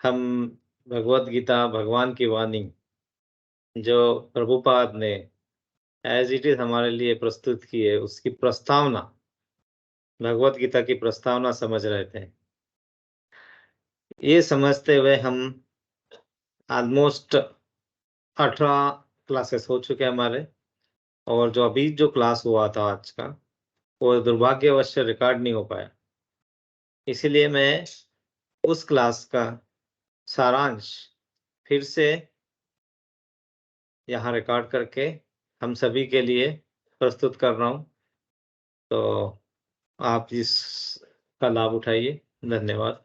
हम भगवत गीता, भगवान की वाणी जो प्रभुपाद ने एज़ इट इज़ हमारे लिए प्रस्तुत की है, उसकी प्रस्तावना, भगवत गीता की प्रस्तावना समझ रहे थे। ये समझते हुए हम ऑलमोस्ट 18 क्लासेस हो चुके हैं हमारे, और जो अभी जो क्लास हुआ था आज का, वो दुर्भाग्यवश रिकॉर्ड नहीं हो पाया। इसीलिए मैं उस क्लास का सारांश फिर से यहाँ रिकॉर्ड करके हम सभी के लिए प्रस्तुत कर रहा हूँ। तो आप इसका लाभ उठाइए। धन्यवाद।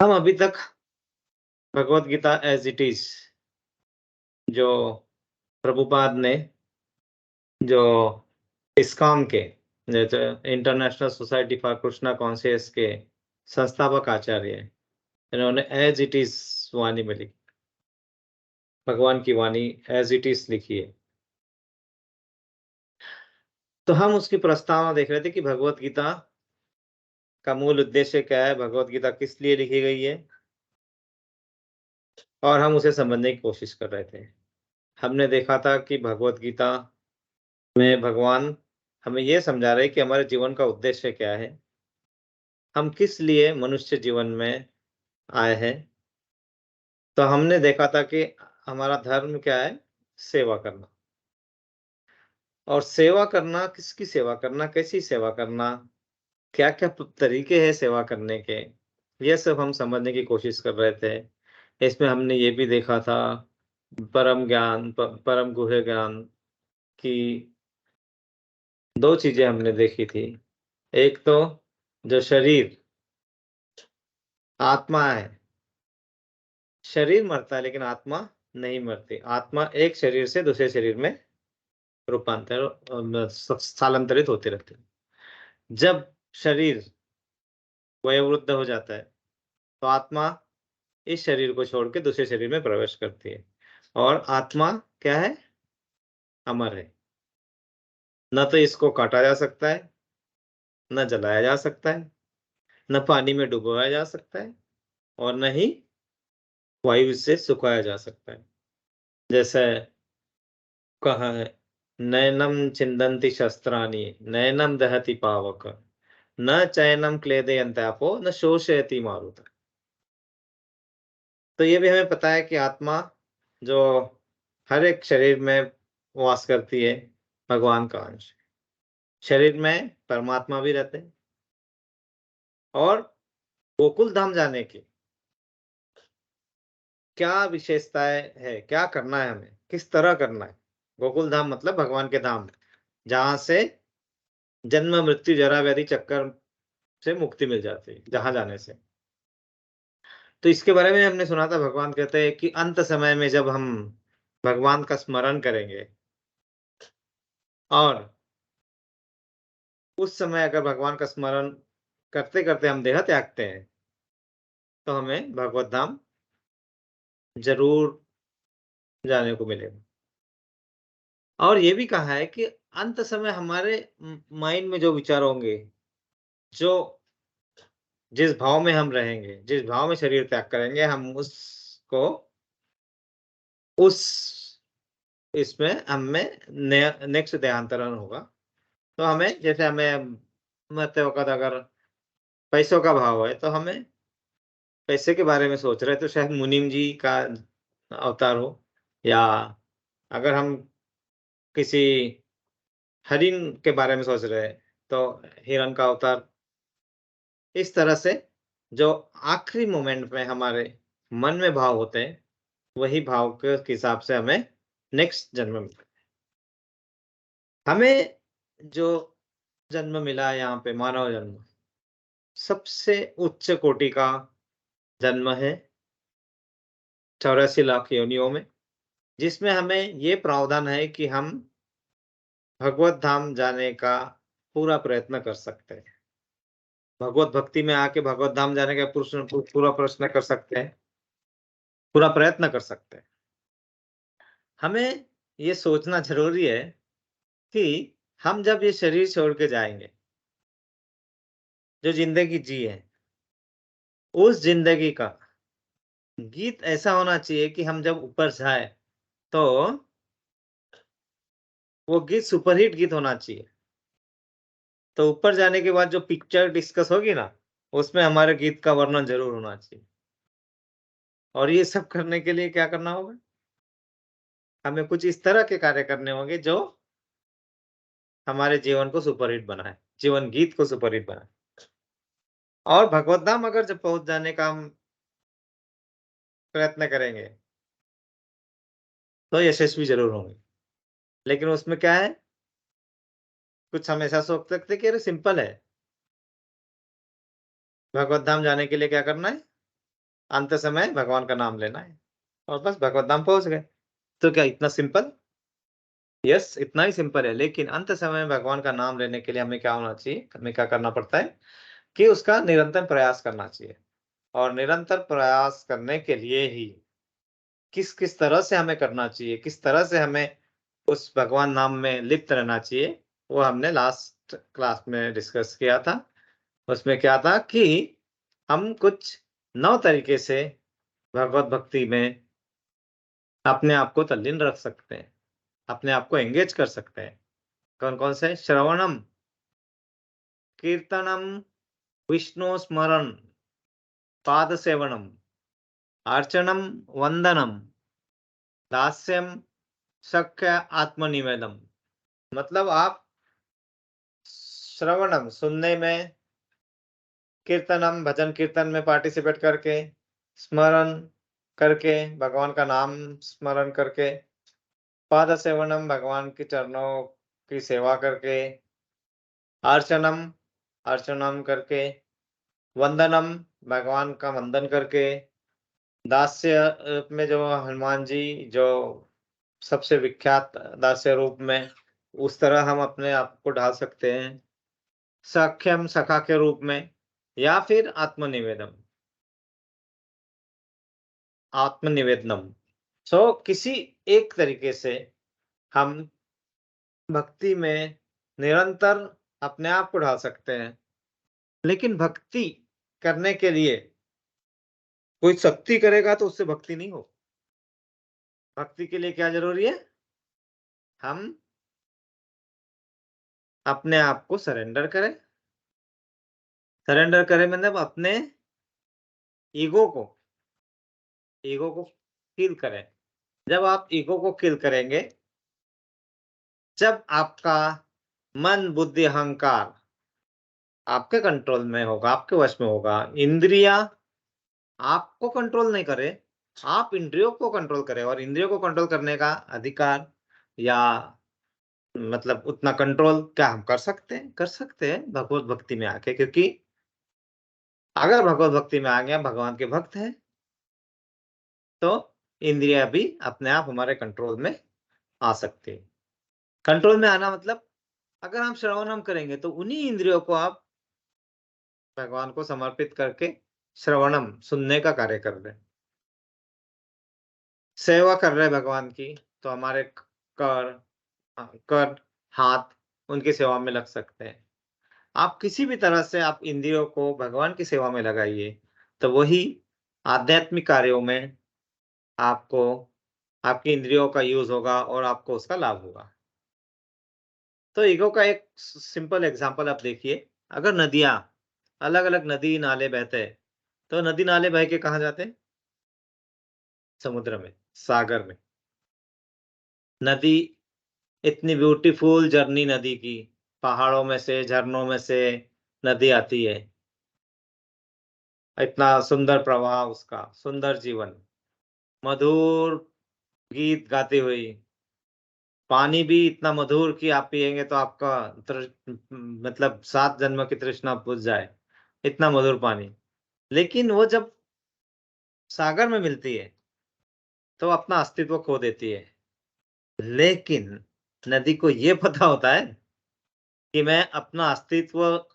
हम अभी तक Bhagavad Gita as it is जो प्रभुपाद ने, जो इस्कॉन के, जो international society for Krishna conscious के संस्थापक आचार्य हैं, इन्होंने एज़ इट इज़ वाणी में लिखी, भगवान की वाणी एज़ इट इज़ लिखी है। तो हम उसकी प्रस्तावना देख रहे थे कि भगवत गीता का मूल उद्देश्य क्या है, भगवत गीता किस लिए लिखी गई है, और हम उसे समझने की कोशिश कर रहे थे। हमने देखा था कि भगवत गीता में भगवान हमें ये समझा रहे हैं कि हमारे जीवन का उद्देश्य क्या है, हम किस लिए मनुष्य जीवन में आए हैं। तो हमने देखा था कि हमारा धर्म क्या है, सेवा करना। और सेवा करना, किसकी सेवा करना, कैसी सेवा करना, क्या-क्या तरीके हैं सेवा करने के, ये सब हम समझने की कोशिश कर रहे थे। इसमें हमने ये भी देखा था परम ज्ञान, परम गुह्य ज्ञान की 2 चीज़ें हमने देखी थी। एक तो जो शरीर, आत्मा है, शरीर मरता है लेकिन आत्मा नहीं मरती। आत्मा एक शरीर से दूसरे शरीर में रूपांतर स्थानांतरित होते रहते हैं। जब शरीर वयोवृद्ध हो जाता है, तो आत्मा इस शरीर को छोड़ के दूसरे शरीर में प्रवेश करती है, और आत्मा क्या है, अमर है। न तो इसको काटा जा सकता है, न जलाया जा सकता है, न पानी में डुबोया जा सकता है, और न ही वायु से सुखाया जा सकता है। जैसे कहा है, नैनम छिन्दन्ति शस्त्राणि, नैनम दहति पावक, न चैनम क्लेदयन्त्यापो, न शोषयति मारुतः। तो ये भी हमें पता है कि आत्मा जो हर एक शरीर में वास करती है, भगवान का अंश। शरीर में परमात्मा भी रहते हैं, और गोकुल धाम जाने की क्या विशेषताएँ है, क्या करना है हमें, किस तरह करना है? गोकुल धाम मतलब भगवान के धाम, जहाँ से जन्म, मृत्यु, जरा, व्याधि चक्कर से मुक्ति मिल जाती है, जहाँ जाने से। तो इसके बारे में हमने सुना था, भगवान कहते हैं कि अंत समय में जब हम भगवान का स्मरण करेंगे, और उस समय अगर भगवान का स्मरण करते-करते हम देह त्यागते हैं, तो हमें भगवत धाम ज़रूर जाने को मिलेगा। और ये भी कहा है कि अंत समय हमारे माइंड में जो विचार होंगे, जो जिस भाव में हम रहेंगे, जिस भाव में शरीर त्याग करेंगे, हम उसको उस इसमें हमें नेक्स्ट देहांतरण होगा। तो हमें, जैसे हमें मरते वक़्त अगर पैसों का भाव है, तो हमें पैसे के बारे में सोच रहे हैं, तो शायद मुनीम जी का अवतार हो, या अगर हम किसी हरिण के बारे में सोच रहे हैं, तो हिरण का अवतार। इस तरह से जो आखिरी मोमेंट में हमारे मन में भाव होते हैं, वही भाव के हिसाब से हमें नेक्स्ट जन्म मिलता है। हमें जो जन्म मिला है यहाँ पे, मानव जन्म, सबसे उच्च कोटि का जन्म है 84 लाख योनियों में, जिसमें हमें ये प्रावधान है कि हम भगवत धाम जाने का पूरा प्रयत्न कर सकते हैं। भगवत भक्ति में आके भगवत धाम जाने का पूरा प्रश्न कर सकते हैं, पूरा प्रयत्न कर सकते हैं। हमें ये सोचना ज़रूरी है कि हम जब ये शरीर छोड़ के जाएँगे, जो ज़िंदगी जी है, उस जिंदगी का गीत ऐसा होना चाहिए कि हम जब ऊपर जाए तो वो गीत सुपरहिट गीत होना चाहिए। तो ऊपर जाने के बाद जो पिक्चर डिस्कस होगी ना, उसमें हमारे गीत का वर्णन ज़रूर होना चाहिए। और ये सब करने के लिए क्या करना होगा? हमें कुछ इस तरह के कार्य करने होंगे जो हमारे जीवन को सुपरहिट बनाए, जीवन गीत को सुपरहिट बनाए। और भगवत धाम अगर जब पहुँच जाने का हम प्रयत्न करेंगे, तो यशस्वी ज़रूर होंगे। लेकिन उसमें क्या है? कुछ हम ऐसा सोच सकते हैं कि अरे सिंपल है, भगवत धाम जाने के लिए क्या करना है? अंत समय भगवान का नाम लेना है और बस भगवत धाम पहुँच गए। तो क्या इतना सिंपल? यस, इतना ही सिंपल है, लेकिन अंत समय भगवान का नाम लेने के लिए हमें क्या होना चाहिए? हमें क्या करना पड़ता है कि उसका निरंतर प्रयास करना चाहिए। और निरंतर प्रयास करने के लिए ही किस-किस तरह से हमें करना चाहिए, किस तरह से हमें उस भगवान नाम में लिप्त रहना चाहिए, वो हमने लास्ट क्लास में डिस्कस किया था। उसमें क्या था कि हम कुछ 9 तरीके से भगवत भक्ति में अपने आप को तल्लीन रख सकते हैं, अपने आप को एंगेज कर सकते हैं। कौन-कौन से? श्रवणम, कीर्तनम, विष्णु स्मरण, पाद सेवनम, अर्चनम, वंदनम, दास्यम, सख्य आत्मनिवेदम। मतलब आप श्रवणम सुनने में, कीर्तनम भजन कीर्तन में पार्टिसिपेट करके, स्मरण करके, भगवान का नाम स्मरण करके, पाद सेवनम भगवान के चरणों की सेवा करके, अर्चनम अर्चनम करके, वंदनम भगवान का वंदन करके, दास्य में जो हनुमान जी जो सबसे विख्यात दास्य रूप में, उस तरह हम अपने आप को ढाल सकते हैं। सख्यम सखा के रूप में या फिर आत्मनिवेदन आत्मनिवेदनम। किसी एक तरीके से हम भक्ति में निरंतर अपने आप को ढाल सकते हैं। लेकिन भक्ति करने के लिए कोई शक्ति करेगा तो उससे भक्ति नहीं हो। भक्ति के लिए क्या ज़रूरी है? हम अपने आप को सरेंडर करें। सरेंडर करें मतलब अपने ईगो को ईगो को किल करें। जब आप ईगो को किल करेंगे, जब आपका मन, बुद्धि, अहंकार आपके कंट्रोल में होगा, आपके वश में होगा, इंद्रियाँ आपको कंट्रोल नहीं करे, आप इंद्रियों को कंट्रोल करें और इंद्रियों को कंट्रोल करने का अधिकार या मतलब उतना कंट्रोल क्या हम कर सकते हैं? कर सकते हैं भगवत भक्ति में आके, क्योंकि अगर भगवत भक्ति में आ गए, हम भगवान के भक्त हैं, तो इंद्रियाँ भी अपने आप हमारे कंट्रोल में आ सकती हैं। कंट्रोल में आना मतलब अगर हम श्रवणम करेंगे तो उन्हीं इंद्रियों को आप भगवान को समर्पित करके श्रवणम सुनने का कार्य कर रहे हैं। सेवा कर रहे हैं भगवान की, तो हमारे कर कर, हाथ उनकी सेवा में लग सकते हैं। आप किसी भी तरह से आप इंद्रियों को भगवान की सेवा में लगाइए, तो वही आध्यात्मिक कार्यों में आपको आपकी इंद्रियों का यूज़ होगा और आपको उसका लाभ होगा। तो ईगो का एक सिंपल एग्ज़ाम्पल आप देखिए, अगर नदियाँ अलग-अलग नदी-नाले बहते हैं, तो नदी-नाले बह के कहाँ जाते हैं? समुद्र में, सागर में। नदी इतनी ब्यूटीफुल जर्नी नदी की, पहाड़ों में से, झरनों में से नदी आती है। इतना सुंदर प्रवाह उसका, सुंदर जीवन, मधुर गीत गाती हुई, पानी भी इतना मधुर कि आप पिएँगे तो आपका मतलब 7 जन्म की तृष्णा बुझ जाए, इतना मधुर पानी। लेकिन वो जब सागर में मिलती है, तो अपना अस्तित्व खो देती है। लेकिन नदी को ये पता होता है कि मैं अपना अस्तित्व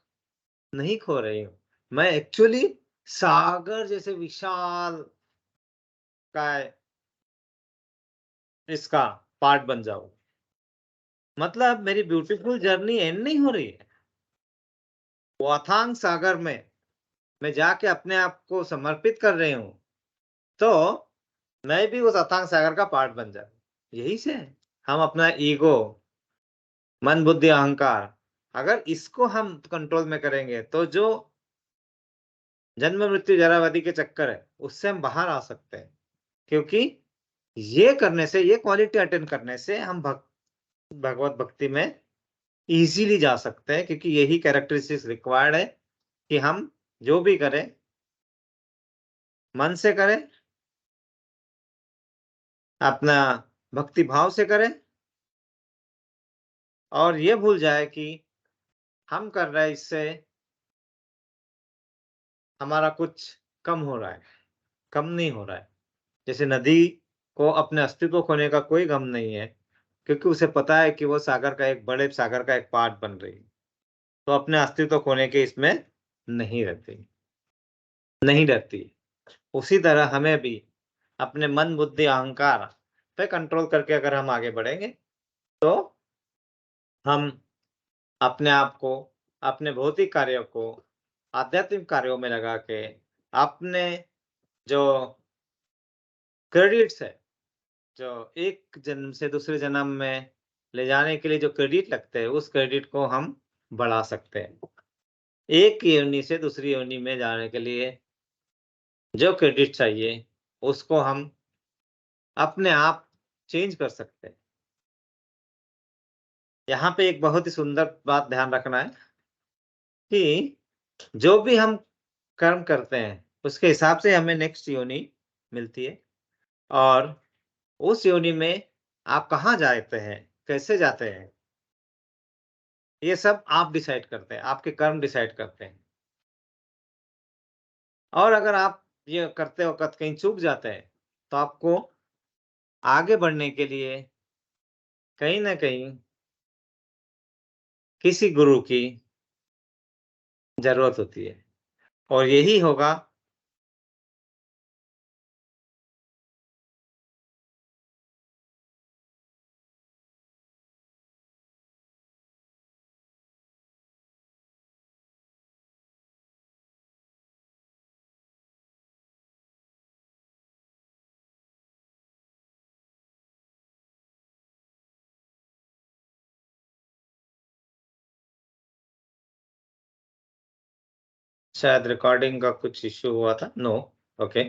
नहीं खो रही हूँ। मैं एक्चुअली सागर जैसे विशाल काय इसका पार्ट बन जाऊँ। मतलब मेरी ब्यूटीफुल जर्नी एंड नहीं हो रही है। वो अथांग सागर में मैं जाके अपने आप को समर्पित कर रही हूँ, तो मैं भी उस अथांग सागर का पार्ट बन जाऊँ। यही से हम अपना ईगो, मन, बुद्धि, अहंकार, अगर इसको हम कंट्रोल में करेंगे, तो जो जन्म, मृत्यु, जरा, व्याधि के चक्कर है, उससे हम बाहर आ सकते हैं। क्योंकि ये करने से, ये क्वालिटी अटेन करने से हम भगवत भक्ति में ईज़िली जा सकते हैं, क्योंकि यही कैरेक्टरिस्टिक्स रिक्वायर्ड है कि हम जो भी करें, मन से करें, अपना भक्ति भाव से करें, और ये भूल जाए कि हम कर रहे हैं, इससे हमारा कुछ कम हो रहा है, कम नहीं हो रहा है। जैसे नदी को अपने अस्तित्व खोने का कोई गम नहीं है, क्योंकि उसे पता है कि वो सागर का एक बड़े सागर का एक पार्ट बन रही है, तो अपने अस्तित्व खोने के इसमें नहीं रहती, नहीं डरती। उसी तरह हमें भी अपने मन, बुद्धि, अहंकार पे कंट्रोल करके अगर हम आगे बढ़ेंगे, तो हम अपने आप को, अपने भौतिक कार्यों को आध्यात्मिक कार्यों में लगा के अपने जो क्रेडिट्स है, जो एक जन्म से दूसरे जन्म में ले जाने के लिए जो क्रेडिट लगते हैं, उस क्रेडिट को हम बढ़ा सकते हैं। एक योनि से दूसरी योनि में जाने के लिए जो क्रेडिट चाहिए, उसको हम अपने आप चेंज कर सकते हैं। यहाँ पे एक बहुत ही सुंदर बात ध्यान रखना है कि जो भी हम कर्म करते हैं, उसके हिसाब से हमें नेक्स्ट योनि मिलती है, और उस योनि में आप कहाँ जाते हैं, कैसे जाते हैं, ये सब आप डिसाइड करते हैं, आपके कर्म डिसाइड करते हैं। और अगर आप ये करते वक़्त कहीं चूक जाते हैं, तो आपको आगे बढ़ने के लिए कहीं न कहीं किसी गुरु की ज़रूरत होती है, और यही होगा शायद रिकॉर्डिंग का कुछ इश्यू हुआ था। No, okay.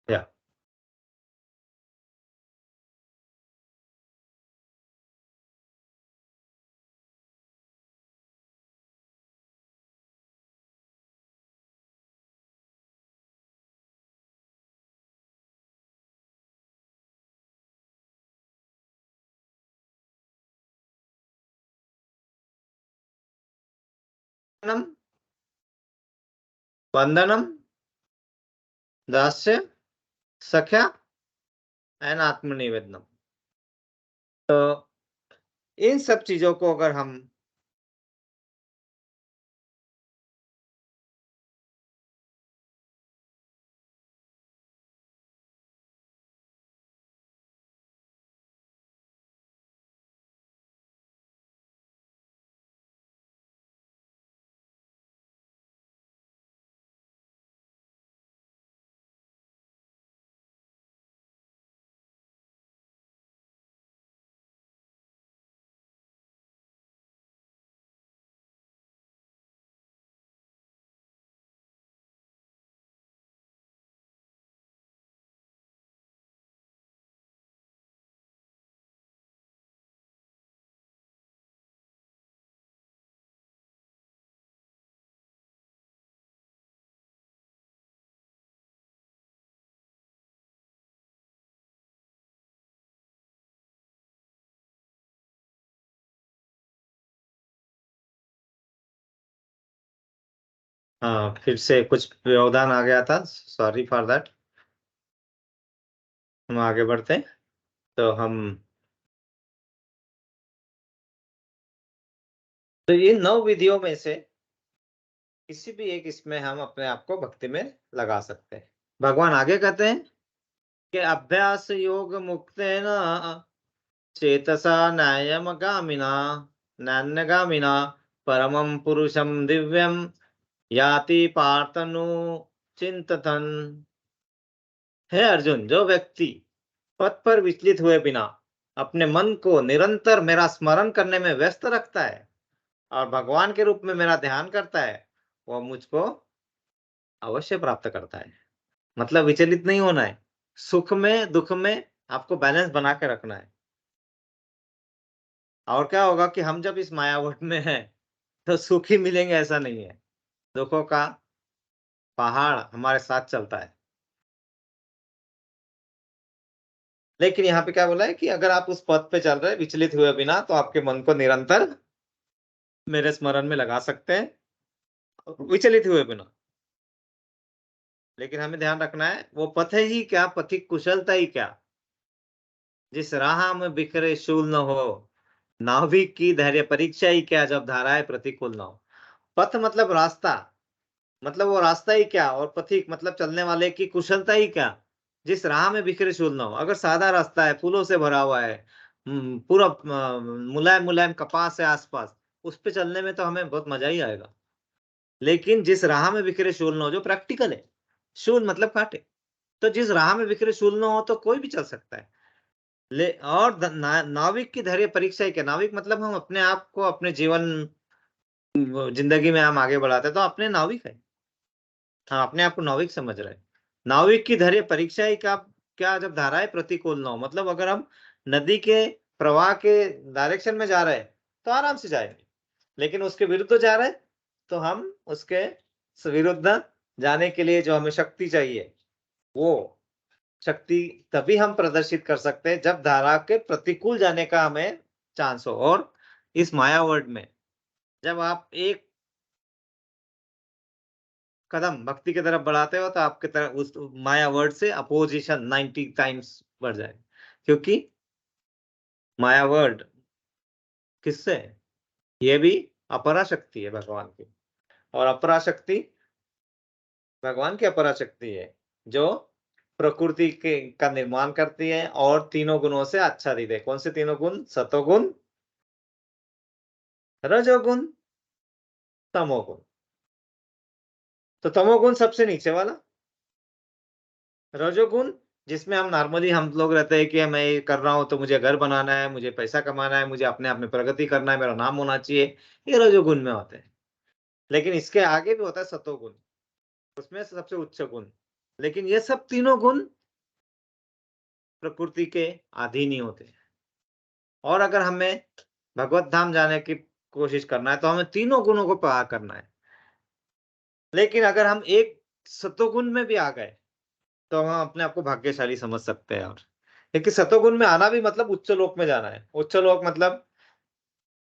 या नम वंदनम, दास्य, सख्या एंड आत्मनिवेदनम। तो इन सब चीज़ों को अगर हम फिर से कुछ व्यवधान आ गया था, सॉरी फॉर दैट। हम आगे बढ़ते हैं। तो ये 9 विधियों में से किसी भी एक इसमें हम अपने आप को भक्ति में लगा सकते हैं। भगवान आगे कहते हैं कि अभ्यास योग मुक्तेन चेतसा न्यायमगामिना नान्यगामिना परमं पुरुषं दिव्यं याति पार्थनु चिंतन। हे अर्जुन, जो व्यक्ति पथ पर विचलित हुए बिना अपने मन को निरंतर मेरा स्मरण करने में व्यस्त रखता है और भगवान के रूप में मेरा ध्यान करता है, वह मुझको अवश्य प्राप्त करता है। मतलब विचलित नहीं होना है, सुख में दुख में आपको बैलेंस बना के रखना है। और क्या होगा कि हम जब इस मायावट में हैं तो सुख ही मिलेंगे ऐसा नहीं है, दुखों का पहाड़ हमारे साथ चलता है। लेकिन यहाँ पे क्या बोला है कि अगर आप उस पथ पे चल रहे विचलित हुए बिना, तो आपके मन को निरंतर मेरे स्मरण में लगा सकते हैं विचलित हुए बिना। लेकिन हमें ध्यान रखना है, वो पथ ही क्या, पथिक कुशलता ही क्या, जिस राह में बिखरे शूल न हो, नाविक की धैर्य परीक्षा ही क्या, जब धाराएं प्रतिकूल न हो। पथ मतलब रास्ता, मतलब वो रास्ता ही क्या, और पथिक मतलब चलने वाले की कुशलता ही क्या, जिस राह में बिखरे शूल न हो। अगर सादा रास्ता है, फूलों से भरा हुआ है, पूरा मुलायम मुलायम कपास है आसपास, उस पे चलने में तो हमें बहुत मजा ही आएगा। लेकिन जिस राह में बिखरे शूल न हो, जो प्रैक्टिकल है, शूल मतलब कांटे, तो जिस राह में बिखरे शूल न हो तो कोई भी चल सकता है। ले और नाविक की धैर्य परीक्षा ही क्या, नाविक मतलब हम अपने आप को अपने जीवन जिंदगी में हम आगे बढ़ाते हैं तो अपने नाविक है, हाँ अपने आप को नाविक समझ रहे हैं। नाविक की धैर्य परीक्षा ही क्या, क्या जब धाराएं प्रतिकूल न हो, मतलब अगर हम नदी के प्रवाह के डायरेक्शन में जा रहे हैं तो आराम से जाएंगे, लेकिन उसके विरुद्ध जा रहे हैं तो हम उसके विरुद्ध जाने के लिए जो हमें शक्ति चाहिए, वो शक्ति तभी हम प्रदर्शित कर सकते हैं जब धारा के प्रतिकूल जाने का हमें चांस हो। और इस माया वर्ल्ड में जब आप एक कदम भक्ति की तरफ बढ़ाते हो तो आपके तरफ उस माया वर्ड से अपोजिशन 90 टाइम्स बढ़ जाए। क्योंकि माया वर्ड किससे है? ये भी अपरा शक्ति है भगवान की, और अपरा शक्ति भगवान की अपरा शक्ति है जो प्रकृति के का निर्माण करती है और तीनों गुणों से आच्छादित है। कौन से तीनों गुण? सतोगुण, रजोगुण, तमोगुण। तो तमोगुण सबसे नीचे वाला, रजोगुण जिसमें हम नॉर्मली हम लोग रहते हैं कि मैं ये कर रहा हूँ तो मुझे घर बनाना है, मुझे पैसा कमाना है, मुझे अपने आप में प्रगति करना है, मेरा नाम होना चाहिए, ये रजोगुण में होते हैं। लेकिन इसके आगे भी होता है सतोगुण, उसमें सबसे उच्च गुण। लेकिन ये सब तीनों गुण प्रकृति के अधीन ही होते हैं। और अगर हमें भगवत धाम जाने की कोशिश करना है तो हमें तीनों गुणों को पार करना है। लेकिन अगर हम एक सतोगुण में भी आ गए तो हम अपने आप को भाग्यशाली समझ सकते हैं। और क्योंकि सतोगुण में आना भी मतलब उच्च लोक में जाना है, उच्च लोक मतलब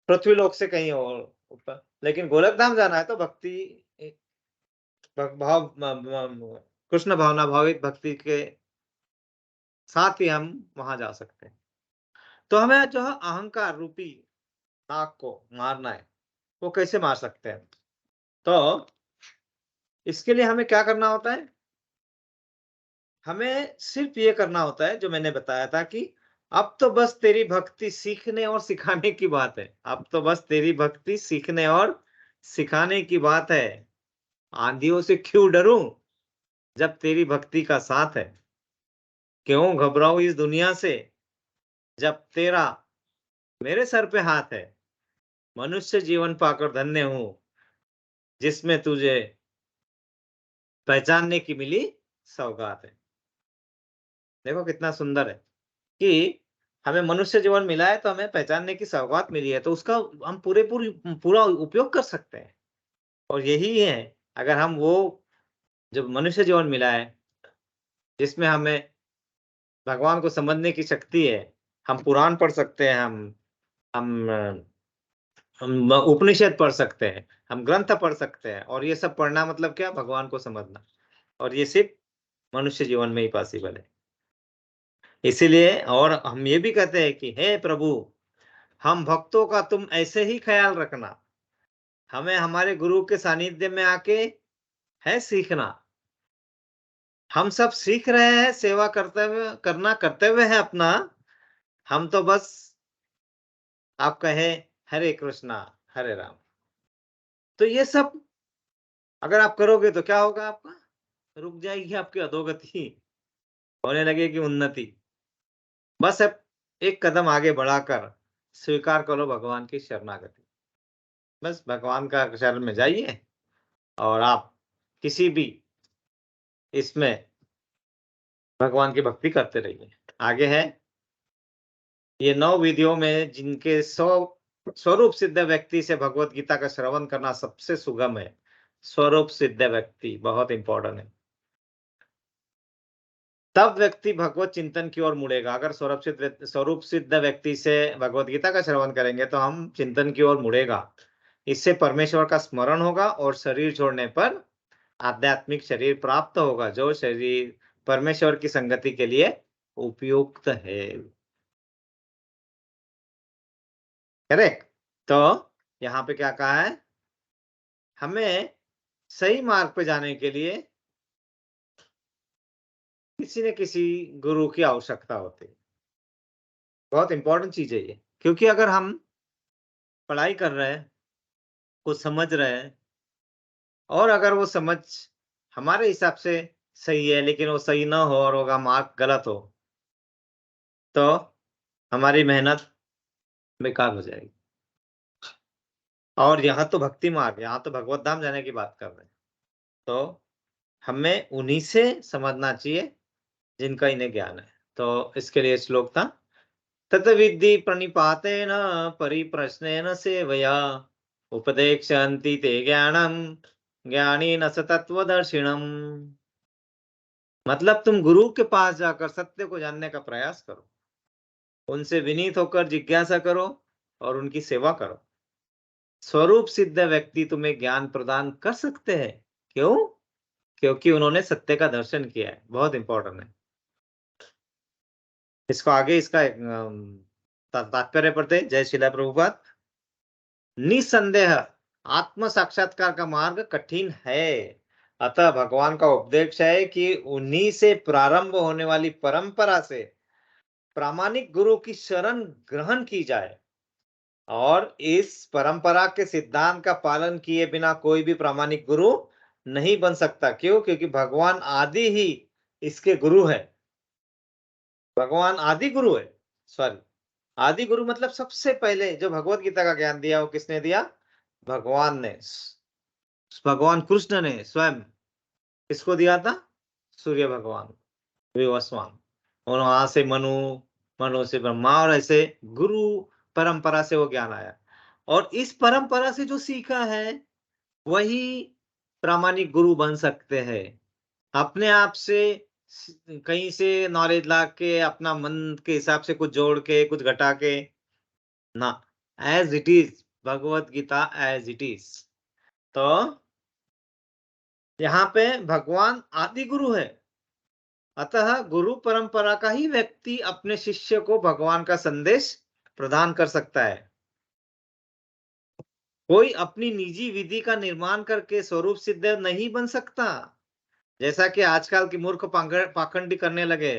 पृथ्वी लोक से कहीं और ऊपर। लेकिन गोलक धाम जाना है तो भक्ति भाव कृष्ण भावना भावित भक्ति के साथ ही हम वहां जा सकते हैं। तो हमें जो है अहंकार रूपी नाग को मारना है, वो कैसे मार सकते हैं? तो इसके लिए हमें क्या करना होता है? हमें सिर्फ ये करना होता है जो मैंने बताया था कि अब तो बस तेरी भक्ति सीखने और सिखाने की बात है। अब तो बस तेरी भक्ति सीखने और सिखाने की बात है। आंधियों से क्यों डरूं जब तेरी भक्ति का साथ है? क्यों घबराऊं इस दुनिया से जब तेरा मेरे सर पे हाथ है? मनुष्य जीवन पाकर धन्य हूं जिसमें तुझे पहचानने की मिली सौगात है। देखो कितना सुंदर है कि हमें मनुष्य जीवन मिला है तो हमें पहचानने की सौगात मिली है, तो उसका हम पूरा उपयोग कर सकते हैं। और यही है, अगर हम वो जो मनुष्य जीवन मिला है जिसमें हमें भगवान को समझने की शक्ति है, हम पुराण पढ़ सकते हैं, हम हम उपनिषद पढ़ सकते हैं, हम ग्रंथ पढ़ सकते हैं, और ये सब पढ़ना मतलब क्या? भगवान को समझना। और ये सिर्फ मनुष्य जीवन में ही पॉसिबल है। इसीलिए और हम ये भी कहते हैं कि हे प्रभु, हम भक्तों का तुम ऐसे ही ख्याल रखना। हमें हमारे गुरु के सानिध्य में आके है सीखना। हम सब सीख रहे हैं, सेवा करते हुए हैं अपना। हम तो बस आप कहे हरे कृष्णा हरे राम। तो ये सब अगर आप करोगे तो क्या होगा आपका? रुक जाएगी आपकी अधोगति, होने लगेगी उन्नति। बस अब एक कदम आगे बढ़ाकर स्वीकार करो भगवान की शरणागति। बस भगवान का शरण में जाइए और आप किसी भी इसमें भगवान की भक्ति करते रहिए। आगे है ये 9 विधियों में जिनके स्वरूप सिद्ध व्यक्ति से भगवत गीता का श्रवण करना सबसे सुगम है। स्वरूप सिद्ध व्यक्ति बहुत इंपॉर्टेंट है। तब व्यक्ति भगवत चिंतन की ओर मुड़ेगा। अगर स्वरूप सिद्ध व्यक्ति से भगवत गीता का श्रवण करेंगे तो हम चिंतन की ओर मुड़ेगा। इससे परमेश्वर का स्मरण होगा और शरीर छोड़ने पर आध्यात्मिक शरीर प्राप्त होगा, जो शरीर परमेश्वर की संगति के लिए उपयुक्त है। करेक्ट। तो यहाँ पे क्या कहा है? हमें सही मार्ग पे जाने के लिए किसी न किसी गुरु की आवश्यकता होती है। बहुत इंपॉर्टेंट चीज है ये, क्योंकि अगर हम पढ़ाई कर रहे हैं, कुछ समझ रहे हैं और अगर वो समझ हमारे हिसाब से सही है लेकिन वो सही ना हो और होगा मार्ग गलत हो, तो हमारी मेहनत बेकार हो जाएगी। और यहाँ तो भक्ति मार्ग, यहाँ तो भगवत धाम जाने की बात कर रहे हैं। तो हमें उन्हीं से समझना चाहिए जिनका इन्हें ज्ञान है। तो इसके लिए श्लोक था, तत्विद्धि प्रणिपातेन परिप्रश्नेन सेवया उपदेक्षन्ति ते ज्ञानम ज्ञानेन स तत्वदर्शिनम्। मतलब तुम गुरु के पास जाकर सत्य को जानने का प्रयास करो, उनसे विनीत होकर जिज्ञासा करो और उनकी सेवा करो। स्वरूप सिद्ध व्यक्ति तुम्हें ज्ञान प्रदान कर सकते हैं। क्यों? क्योंकि उन्होंने सत्य का दर्शन किया है। बहुत इंपॉर्टेंट है। इसको आगे इसका तात्पर्य पढ़ते हैं। जय शिला प्रभुपाद। निसंदेह आत्म साक्षात्कार का मार्ग कठिन है, अतः भगवान का उपदेश है कि उन्हीं से प्रारंभ होने वाली परंपरा से प्रामाणिक गुरु की शरण ग्रहण की जाए। और इस परंपरा के सिद्धांत का पालन किए बिना कोई भी प्रामाणिक गुरु नहीं बन सकता। क्यों? क्योंकि भगवान आदि ही इसके गुरु है। भगवान आदि गुरु है। सॉरी, आदि गुरु मतलब सबसे पहले जो भगवत गीता का ज्ञान दिया वो किसने दिया? भगवान ने। भगवान कृष्ण ने स्वयं किसको दिया था? सूर्य भगवान, विवस्वान। और वहां से मनु, मनु से ब्रह्मा, और ऐसे गुरु परंपरा से वो ज्ञान आया। और इस परंपरा से जो सीखा है वही प्रामाणिक गुरु बन सकते हैं। अपने आप से कहीं से नॉलेज ला के अपना मन के हिसाब से कुछ जोड़ के कुछ घटा के ना, as it is Bhagavad Gita as it is. तो यहाँ पे भगवान आदि गुरु है, अतः गुरु परंपरा का ही व्यक्ति अपने शिष्य को भगवान का संदेश प्रदान कर सकता है। कोई अपनी निजी विधि का निर्माण करके स्वरूप सिद्ध नहीं बन सकता, जैसा कि आजकल की मूर्ख पाखंडी करने लगे।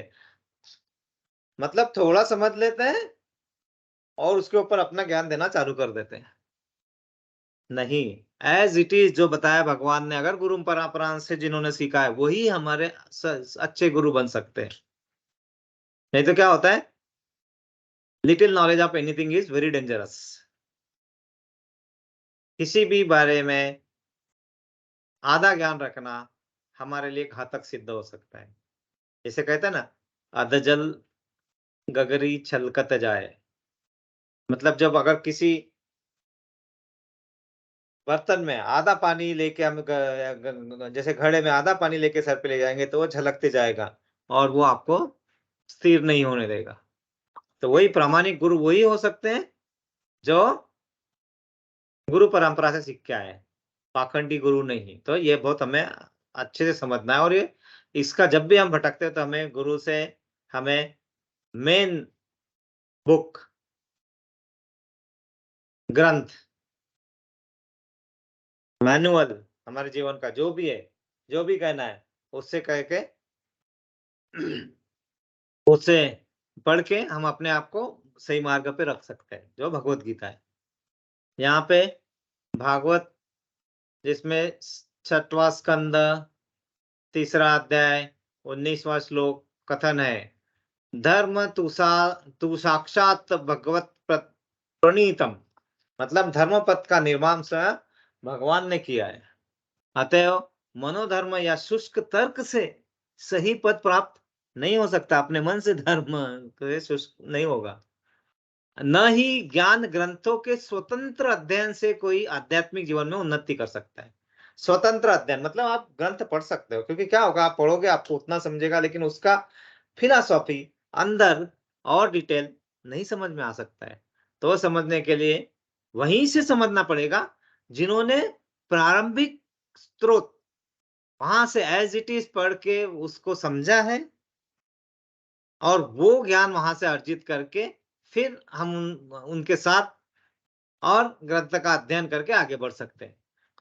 मतलब थोड़ा समझ लेते हैं और उसके ऊपर अपना ज्ञान देना चालू कर देते हैं। नहीं, एज इट इज जो बताया भगवान ने, अगर गुरु परंपरा से जिन्होंने सीखा है वही हमारे अच्छे गुरु बन सकते हैं। नहीं तो क्या होता है? Little knowledge of anything is very dangerous. किसी भी बारे में आधा ज्ञान रखना हमारे लिए घातक सिद्ध हो सकता है। जैसे कहते हैं ना, अधजल गगरी छलकत जाए। मतलब जब अगर किसी बर्तन में आधा पानी लेके हम जैसे घड़े में आधा पानी लेके सर पे ले जाएंगे तो वो झलकते जाएगा और वो आपको स्थिर नहीं होने देगा। तो वही प्रामाणिक गुरु वही हो सकते हैं जो गुरु परंपरा से सीख के आए हैं, पाखंडी गुरु नहीं। तो ये बहुत हमें अच्छे से समझना है। और ये इसका जब भी हम भटकते हैं तो हमें गुरु से हमें मेन बुक, ग्रंथ, मैनुअल हमारे जीवन का जो भी है, जो भी कहना है, उससे कह के उसे पढ़ के हम अपने आप को सही मार्ग पे रख सकते हैं, जो भगवत गीता है। यहाँ पे भागवत, जिसमें 6वां स्कंद, 3रा अध्याय, 19वां श्लोक कथन है, धर्म तु साक्षात भगवत प्रणीतम, मतलब धर्म पथ का निर्माण स्वयं भगवान ने किया है। अतएव मनोधर्म या शुष्क तर्क से सही पद प्राप्त नहीं हो सकता। अपने मन से धर्म तो शुष्क नहीं होगा। न ही ज्ञान ग्रंथों के स्वतंत्र अध्ययन से कोई आध्यात्मिक जीवन में उन्नति कर सकता है। स्वतंत्र अध्ययन मतलब आप ग्रंथ पढ़ सकते हो, क्योंकि क्या होगा, आप पढ़ोगे आपको उतना समझेगा, लेकिन उसका फिलॉसफी अंदर और डिटेल नहीं समझ में आ सकता है। तो समझने के लिए वहीं से समझना पड़ेगा जिन्होंने प्रारंभिक स्रोत वहां से एज इट इज पढ़ के उसको समझा है, और वो ज्ञान वहां से अर्जित करके फिर हम उनके साथ और ग्रंथ का अध्ययन करके आगे बढ़ सकते हैं।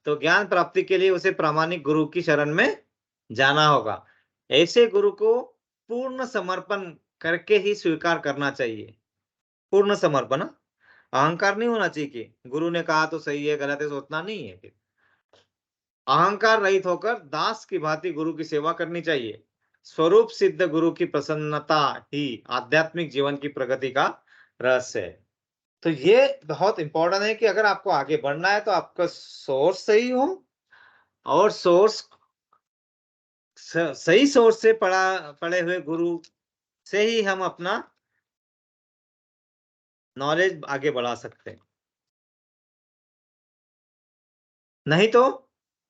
तो ज्ञान प्राप्ति के लिए उसे प्रामाणिक गुरु की शरण में जाना होगा। ऐसे गुरु को पूर्ण समर्पण करके ही स्वीकार करना चाहिए। पूर्ण समर्पण, अहंकार नहीं होना चाहिए कि गुरु ने कहा तो सही है, गलत है सोचना नहीं है। फिर अहंकार रहित होकर दास की भांति गुरु की सेवा करनी चाहिए। स्वरूप सिद्ध गुरु की प्रसन्नता ही आध्यात्मिक जीवन की प्रगति का रहस्य है। तो ये बहुत इंपॉर्टेंट है कि अगर आपको आगे बढ़ना है तो आपका सोर्स सही हो, और सोर्स सही सोर्स से पढ़े हुए गुरु से ही हम अपना नॉलेज आगे बढ़ा सकते हैं। नहीं तो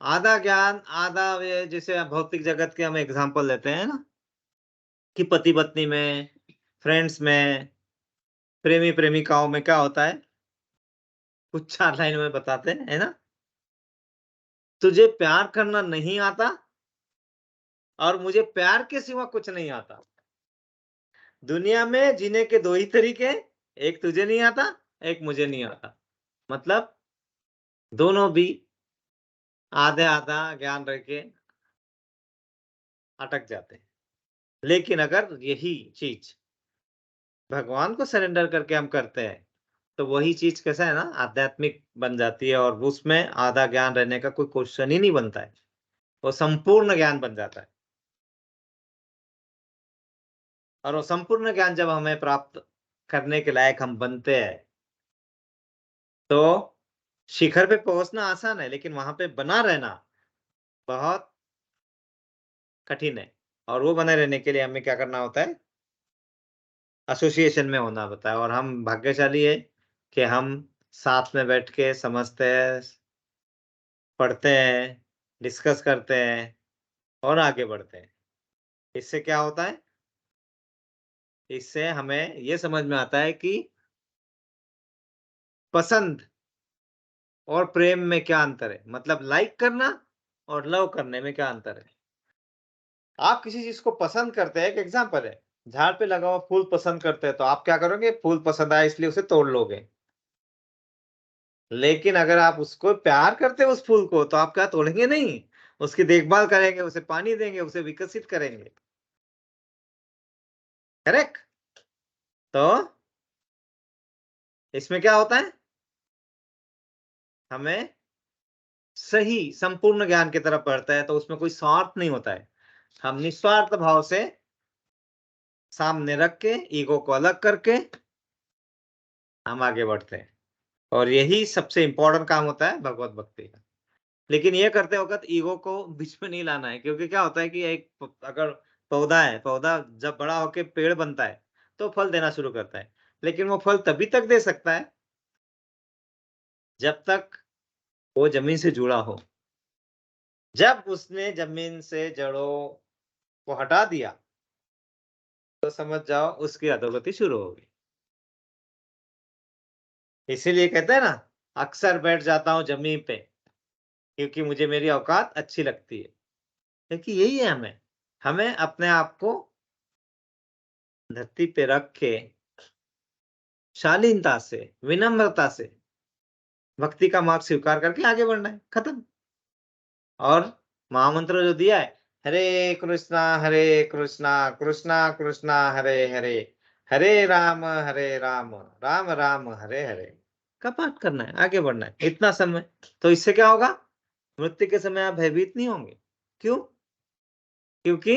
आधा ज्ञान आधा जैसे भौतिक जगत के हम एग्जांपल लेते हैं ना, कि पति पत्नी में, फ्रेंड्स में, प्रेमी प्रेमिकाओं में क्या होता है, कुछ 4 लाइन में बताते हैं, है ना? तुझे प्यार करना नहीं आता और मुझे प्यार के सिवा कुछ नहीं आता। दुनिया में जीने के 2 ही तरीके, एक तुझे नहीं आता, एक मुझे नहीं आता। मतलब दोनों भी आधे-आधा ज्ञान रह के अटक जाते हैं। लेकिन अगर यही चीज़ भगवान को सरेंडर करके हम करते हैं, तो वही चीज़ कैसा है ना, आध्यात्मिक बन जाती है, और उसमें आधा ज्ञान रहने का कोई क्वेश्चन ही नहीं बनता है। वो संपूर्ण ज्ञान बन जाता है। और वो संपूर्ण ज्ञान जब हमें प्राप्त करने के लायक हम बनते हैं, तो शिखर पे पहुँचना आसान है, लेकिन वहाँ पे बना रहना बहुत कठिन है। और वो बने रहने के लिए हमें क्या करना होता है? एसोसिएशन में होना होता है, और हम भाग्यशाली है कि हम साथ में बैठ के समझते हैं, पढ़ते हैं, डिस्कस करते हैं और आगे बढ़ते हैं। इससे क्या होता है? इससे हमें ये समझ में आता है कि पसंद और प्रेम में क्या अंतर है? मतलब लाइक करना और लव करने में क्या अंतर है? आप किसी चीज़ को पसंद करते हैं, एक एग्ज़ाम्पल है, झाड़ पे लगा हुआ फूल पसंद करते हैं, तो आप क्या करोगे? फूल पसंद आया इसलिए उसे तोड़ लोगे। लेकिन अगर आप उसको प्यार करते हो उस फूल को, तो आप क्या तोड़ेंगे नहीं, उसकी देखभाल करेंगे, उसे पानी देंगे, उसे विकसित करेंगे। करेक्ट? तो इसमें क्या होता है? हमें सही संपूर्ण ज्ञान की तरफ बढ़ता है, तो उसमें कोई स्वार्थ नहीं होता है। हम निस्वार्थ भाव से सामने रख के, ईगो को अलग करके हम आगे बढ़ते हैं। और यही सबसे इम्पोर्टेंट काम होता है भगवत भक्ति का। लेकिन ये करते वक़्त ईगो को बीच में नहीं लाना है, क्योंकि क्या होता है कि एक अगर पौधा है, पौधा जब बड़ा होके पेड़ बनता है, तो फल देना शुरू करता है। लेकिन वो फल तभी तक दे सकता है, जब तक वो ज़मीन से जुड़ा हो। जब उसने ज़मीन से जड़ों को हटा दिया, तो समझ जाओ उसकी अधोगति शुरू हो गई। इसीलिए कहते हैं ना, अक्सर बैठ जाता हूँ ज़मीन पे, क्योंकि मुझे मेरी औकात अच्छी लगती है। क्योंकि यही है हमें, हमें अपने आप को धरती पे रख के शालीनता से, विनम्रता से भक्ति का मार्ग स्वीकार करके आगे बढ़ना है, खत्म। और महामंत्र जो दिया है, हरे कृष्णा कृष्णा कृष्णा हरे हरे, हरे राम राम राम हरे हरे का पाठ करना है, आगे बढ़ना है इतना समय। तो इससे क्या होगा? मृत्यु के समय आप भयभीत नहीं होंगे। क्यों? क्योंकि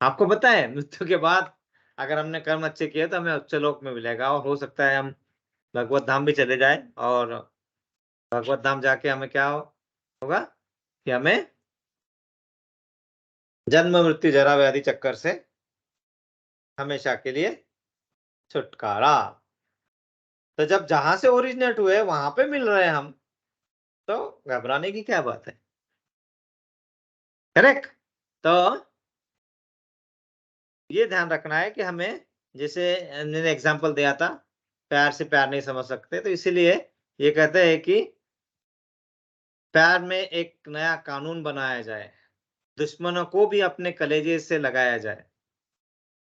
आपको पता है मृत्यु के बाद अगर हमने कर्म अच्छे किए तो हमें उच्च लोक में मिलेगा, और हो सकता है हम भगवत धाम भी चले जाए, और भगवत धाम जाके हमें क्या होगा कि हमें जन्म मृत्यु जरा व्याधि चक्कर से हमेशा के लिए छुटकारा। तो जब जहां से ओरिजिनेट हुए वहां पे मिल रहे हैं हम, तो घबराने की क्या बात है? करेक्ट। तो ये ध्यान रखना है कि हमें, जैसे मैंने एग्जांपल दिया था, प्यार से प्यार नहीं समझ सकते, तो इसीलिए ये कहते हैं कि प्यार में एक नया कानून बनाया जाए, दुश्मनों को भी अपने कलेजे से लगाया जाए।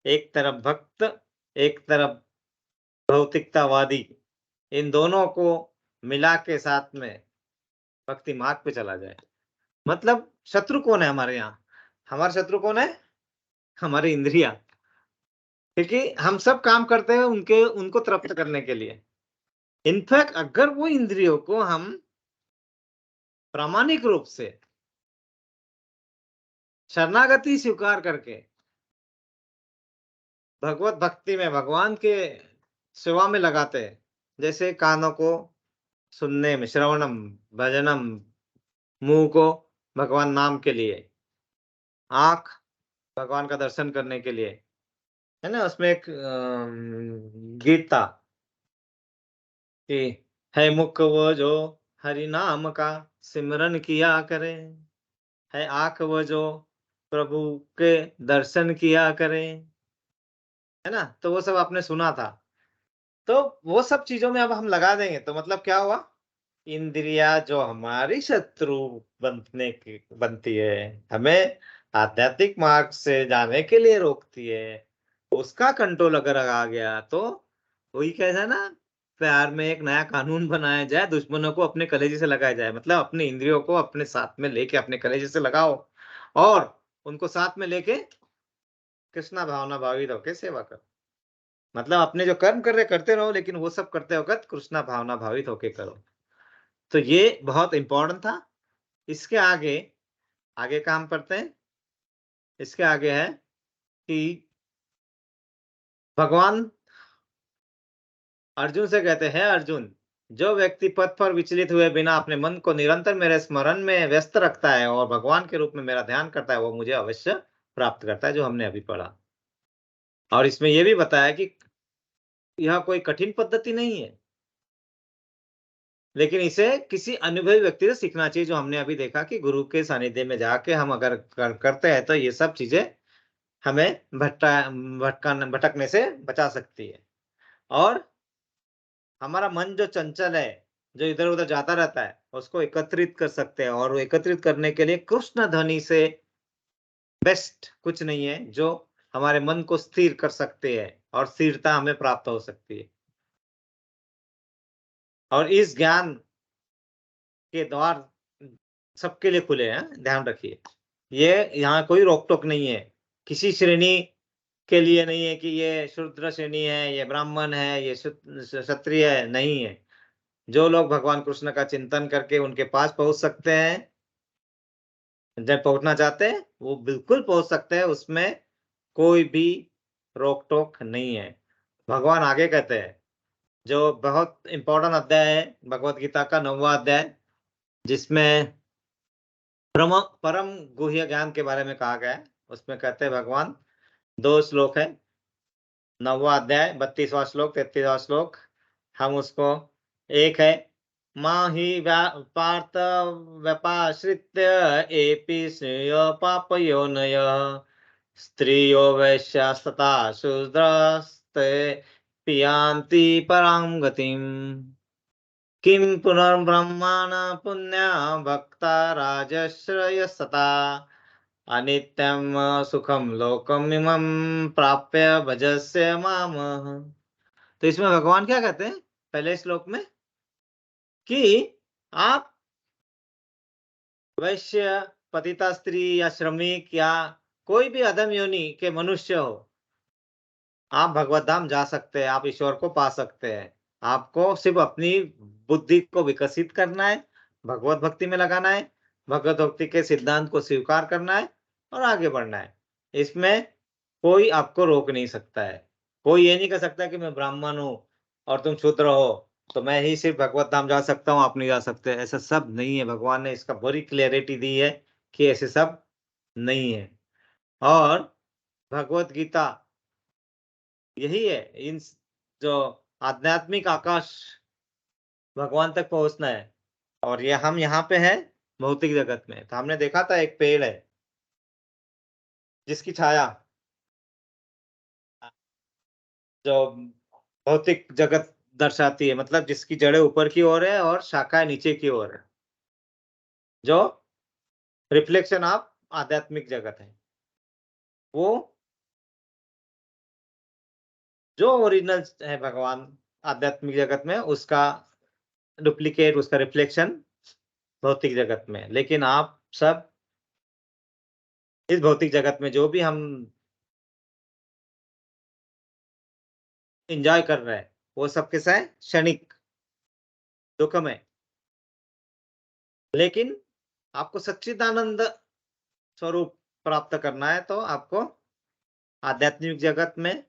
एक तरफ भक्त, एक तरफ भौतिकतावादी, इन दोनों को मिला के साथ में भक्ति मार्ग पे चला जाए। मतलब शत्रु कौन है हमारे यहाँ? हमारा शत्रु कौन है? हमारी इंद्रियां। क्योंकि हम सब काम करते हैं उनको तृप्त करने के लिए। इनफैक्ट अगर वो इंद्रियों को हम प्रामाणिक रूप से शरणागति स्वीकार करके भगवत भक्ति में, भगवान के सेवा में लगाते हैं, जैसे कानों को सुनने में, श्रवणम, भजनम, मुंह को भगवान नाम के लिए, आंख भगवान का दर्शन करने के लिए, है ना? उसमें एक गीत था कि है मुख वो जो हरि नाम का सिमरन किया करे, है आंख वो जो प्रभु के दर्शन किया करे, है ना? तो वो सब आपने सुना था। तो वो सब चीजों में अब हम लगा देंगे तो मतलब क्या हुआ? इंद्रिया जो हमारी शत्रु बनती है, हमें आध्यात्मिक मार्ग से जाने के लिए रोकती है, उसका कंट्रोल अगर आ गया तो वही कैसा ना, प्यार में एक नया कानून बनाया जाए, दुश्मनों को अपने कलेजे से लगाया जाए। मतलब अपने इंद्रियों को अपने साथ में लेके अपने कलेजे से लगाओ, और उनको साथ में लेके कृष्णा भावना भावित होकर सेवा करो। मतलब अपने जो कर्म कर रहे करते रहो, लेकिन वो सब करते वक्त कृष्णा भावना भावित होके करो। तो ये बहुत इंपॉर्टेंट था। इसके आगे आगे काम करते हैं। इसके आगे है कि भगवान अर्जुन से कहते हैं, अर्जुन, जो व्यक्ति पथ पर विचलित हुए बिना अपने मन को निरंतर मेरे स्मरण में व्यस्त रखता है और भगवान के रूप में मेरा ध्यान करता है, वो मुझे अवश्य प्राप्त करता है, जो हमने अभी पढ़ा। और इसमें यह भी बताया कि यह कोई कठिन पद्धति नहीं है, लेकिन इसे किसी अनुभवी व्यक्ति से सीखना चाहिए, जो हमने अभी देखा कि गुरु के सानिध्य में जाके हम अगर करते हैं तो ये सब चीजें हमें भटकने से बचा सकती है। और हमारा मन जो चंचल है, जो इधर-उधर जाता रहता है, उसको एकत्रित कर सकते हैं, और वो एकत्रित करने के लिए कृष्ण ध्वनि से बेस्ट कुछ नहीं है, जो हमारे मन को स्थिर कर सकते हैं, और स्थिरता हमें प्राप्त हो सकती है। और इस ज्ञान के द्वार सबके लिए खुले हैं, ध्यान रखिए। ये यहाँ कोई रोक-टोक नहीं है। किसी श्रेणी के लिए नहीं है कि ये शूद्र श्रेणी है, ये ब्राह्मण है, ये क्षत्रिय है, नहीं है। जो लोग भगवान कृष्ण का चिंतन करके उनके पास पहुँच सकते हैं, जब पहुँचना चाहते हैं, वो बिल्कुल पहुँच सकते हैं, उसमें कोई भी रोक-टोक नहीं है। भगवान आगे कहते हैं, जो बहुत इम्पोर्टेंट अध्याय है, भगवद गीता का 9वाँ अध्याय, जिसमें परम गुह्य ज्ञान के बारे में कहा गया है। उसमें कहते हैं भगवान, 2 श्लोक है, 9वाँ अध्याय 32वाँ श्लोक, 33वाँ श्लोक, हम उसको एक है, माहि पार्थ व्यपाश्रित्य एपि श्रेयो पापयोनयः स्त्रियो वैश्यास्तथा शूद्रास्ते पियान्ति परां गतिम् किं पुनर्ब्रह्मण पुण्या भक्ता राजश्रयस्तथा अनित्यम सुखम लोकमिमं प्राप्य भजस्य मामः। तो इसमें भगवान क्या कहते हैं पहले श्लोक में कि आप वैश्य, पतिता स्त्री या श्रमिक या कोई भी अधम योनि के मनुष्य हो, आप भगवत धाम जा सकते हैं, आप ईश्वर को पा सकते हैं। आपको सिर्फ अपनी बुद्धि को विकसित करना है, भगवत भक्ति में लगाना है, भगवत भक्ति के सिद्धांत को स्वीकार करना है और आगे बढ़ना है। इसमें कोई आपको रोक नहीं सकता है। कोई ये नहीं कह सकता कि मैं ब्राह्मण हूँ और तुम शूद्र हो, तो मैं ही सिर्फ भगवत धाम जा सकता हूँ, आप नहीं जा सकते। ऐसा सब नहीं है। भगवान ने इसका बड़ी क्लैरिटी दी है कि ऐसे सब नहीं है। और भगवत गीता यही है, इन जो आध्यात्मिक आकाश भगवान तक पहुंचना है। और ये हम यहाँ पे हैं भौतिक जगत में। तो हमने देखा था एक पेड़ है जिसकी छाया जो भौतिक जगत दर्शाती है, मतलब जिसकी जड़ें ऊपर की ओर है और शाखाएं नीचे की ओर है, जो रिफ्लेक्शन ऑफ आध्यात्मिक जगत है। वो जो ओरिजिनल है भगवान आध्यात्मिक जगत में, उसका डुप्लीकेट, उसका रिफ्लेक्शन भौतिक जगत में। लेकिन आप सब इस भौतिक जगत में जो भी हम एंजॉय कर रहे हैं, वो सब कैसा है? क्षणिक, दुखमय। लेकिन आपको सच्चिदानंद स्वरूप प्राप्त करना है, तो आपको आध्यात्मिक जगत में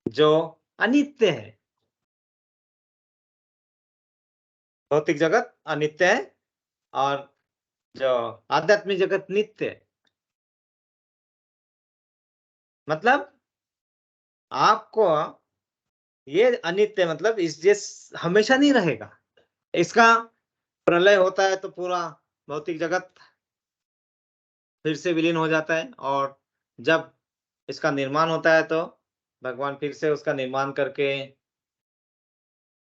जो अनित्य है, भौतिक जगत अनित्य है और जो आध्यात्मिक जगत नित्य है। मतलब आपको ये अनित्य मतलब इस जिस हमेशा नहीं रहेगा। इसका प्रलय होता है तो पूरा भौतिक जगत फिर से विलीन हो जाता है, और जब इसका निर्माण होता है तो भगवान फिर से उसका निर्माण करके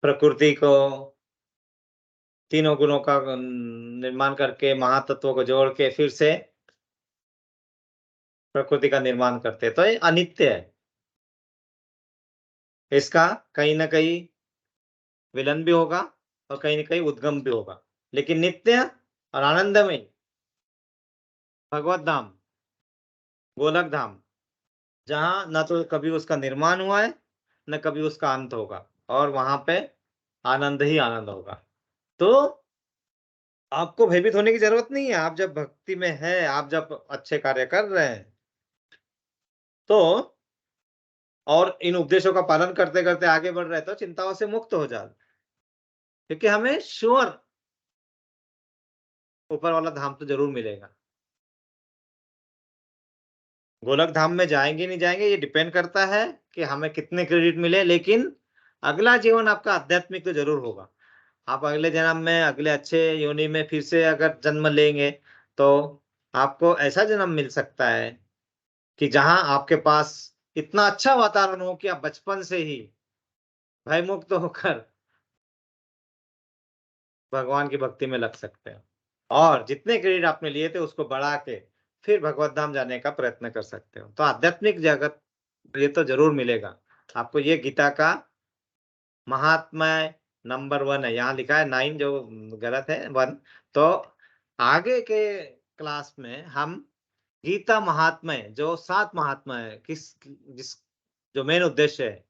प्रकृति को, तीनों गुणों का निर्माण करके, महातत्वों को जोड़ के फिर से प्रकृति का निर्माण करते हैं। तो ये अनित्य है। इसका कहीं न कहीं विलन भी होगा और कहीं न कहीं उद्गम भी होगा। लेकिन नित्य और आनंदमय भगवत धाम, गोलक धाम, जहाँ न तो कभी उसका निर्माण हुआ है, न कभी उसका अंत होगा, और वहाँ पे आनंद ही आनंद होगा। तो आपको भयभीत होने की ज़रूरत नहीं है। आप जब भक्ति में हैं, आप जब अच्छे कार्य कर रहे हैं, तो और इन उपदेशों का पालन करते-करते आगे बढ़ रहे हैं, तो चिंताओं से मुक्त हो जाओ। क्योंकि हमें श्योर ऊपर वाला धाम तो ज़रूर मिलेगा। गोलक धाम में जाएँगे, नहीं जाएँगे, ये डिपेंड करता है कि हमें कितने क्रेडिट मिले, लेकिन अगला जीवन आपका आध्यात्मिक तो ज़रूर होगा। आप अगले जन्म में, अगले अच्छे योनि में फिर से अगर जन्म लेंगे, तो आपको ऐसा जन्म मिल सकता है कि जहाँ आपके पास इतना अच्छा वातावरण हो कि आप बचपन से ही भयमुक्त होकर भगवान की भक्ति में लग सकते हैं। और जितने क्रेडिट आपने लिए थे उसको बढ़ा के फिर भगवत धाम जाने का प्रयत्न कर सकते हो। तो आध्यात्मिक जगत ये तो ज़रूर मिलेगा। आपको ये गीता का महात्म्य नंबर 1 है। यहाँ लिखा है 9, जो गलत है 1। तो आगे के क्लास में हम गीता महात्म्य, जो 7 महात्मा है, जिस जो मेन उद्देश्य है,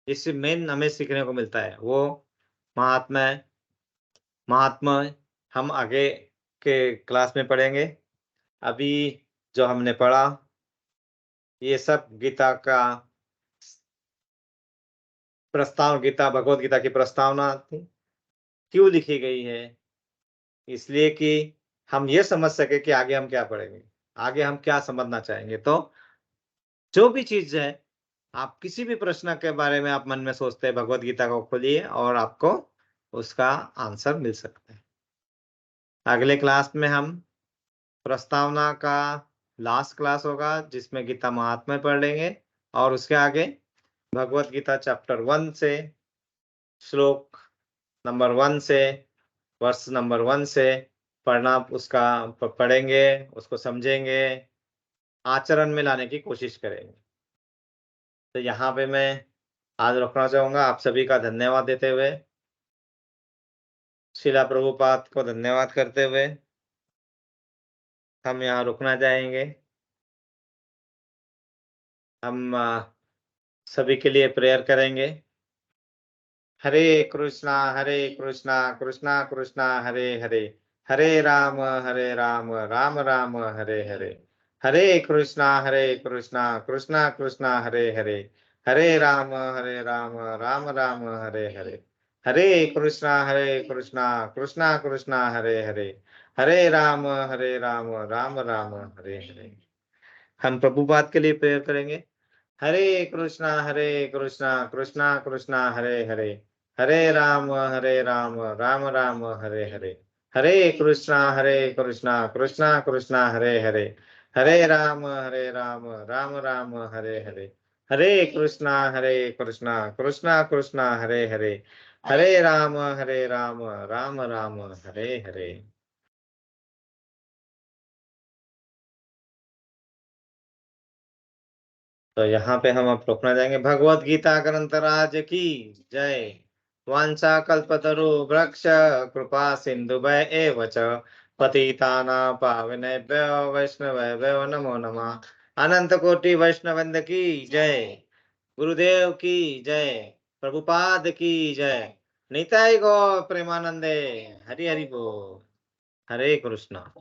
जिससे मेन हमें सीखने को मिलता है, वो महात्म्य महात्म्य हम आगे के क्लास में पढ़ेंगे। अभी जो हमने पढ़ा, ये सब गीता का प्रस्ताव, गीता भगवत गीता की प्रस्तावना थी। क्यों लिखी गई है? इसलिए कि हम ये समझ सके कि आगे हम क्या पढ़ेंगे, आगे हम क्या समझना चाहेंगे। तो जो भी चीज़ है, आप किसी भी प्रश्न के बारे में आप मन में सोचते हैं, भगवत गीता को खोलिए और आपको उसका आंसर मिल सकता है। अगले क्लास में हम प्रस्तावना का लास्ट क्लास होगा, जिसमें गीता महात्म्य पढ़ लेंगे, और उसके आगे भगवत गीता चैप्टर 1 से, श्लोक नंबर 1 से, वर्ष नंबर 1 से पढ़ना उसका पढ़ेंगे, उसको समझेंगे, आचरण में लाने की कोशिश करेंगे। तो यहाँ पे मैं आज रुकना चाहूँगा, आप सभी का धन्यवाद देते हुए, शिला प्रभुपाद को धन्यवाद करते हुए हम यहाँ रुकना चाहेंगे। हम सभी के लिए प्रेयर करेंगे। हरे कृष्णा कृष्णा कृष्णा हरे हरे, हरे राम राम राम हरे हरे। हरे कृष्णा कृष्णा कृष्णा हरे राम राम राम हरे हरे। हरे कृष्णा कृष्णा कृष्णा हरे राम राम राम हरे हरे। हम प्रभुपाद के लिए प्रेयर करेंगे। हरे कृष्णा कृष्णा कृष्णा हरे राम राम राम हरे हरे। हरे कृष्णा कृष्णा कृष्णा हरे राम राम राम हरे हरे। हरे कृष्णा कृष्णा कृष्णा हरे राम राम राम हरे हरे। तो यहाँ पे हम अब रोकना चाहेंगे। भगवत गीता ग्रंथराज की जय। वांछा कल्पतरु वृक्ष कृपा सिंधुभय एव च पतितानां पावनेभ्यो वैष्णवेभ्यो नमो नमः। अनंत कोटि वैष्णवृंद की जय। गुरुदेव की जय। प्रभुपाद की जय। निताय गौ प्रेमानंदे। हरि हरि बोल। हरे कृष्णा।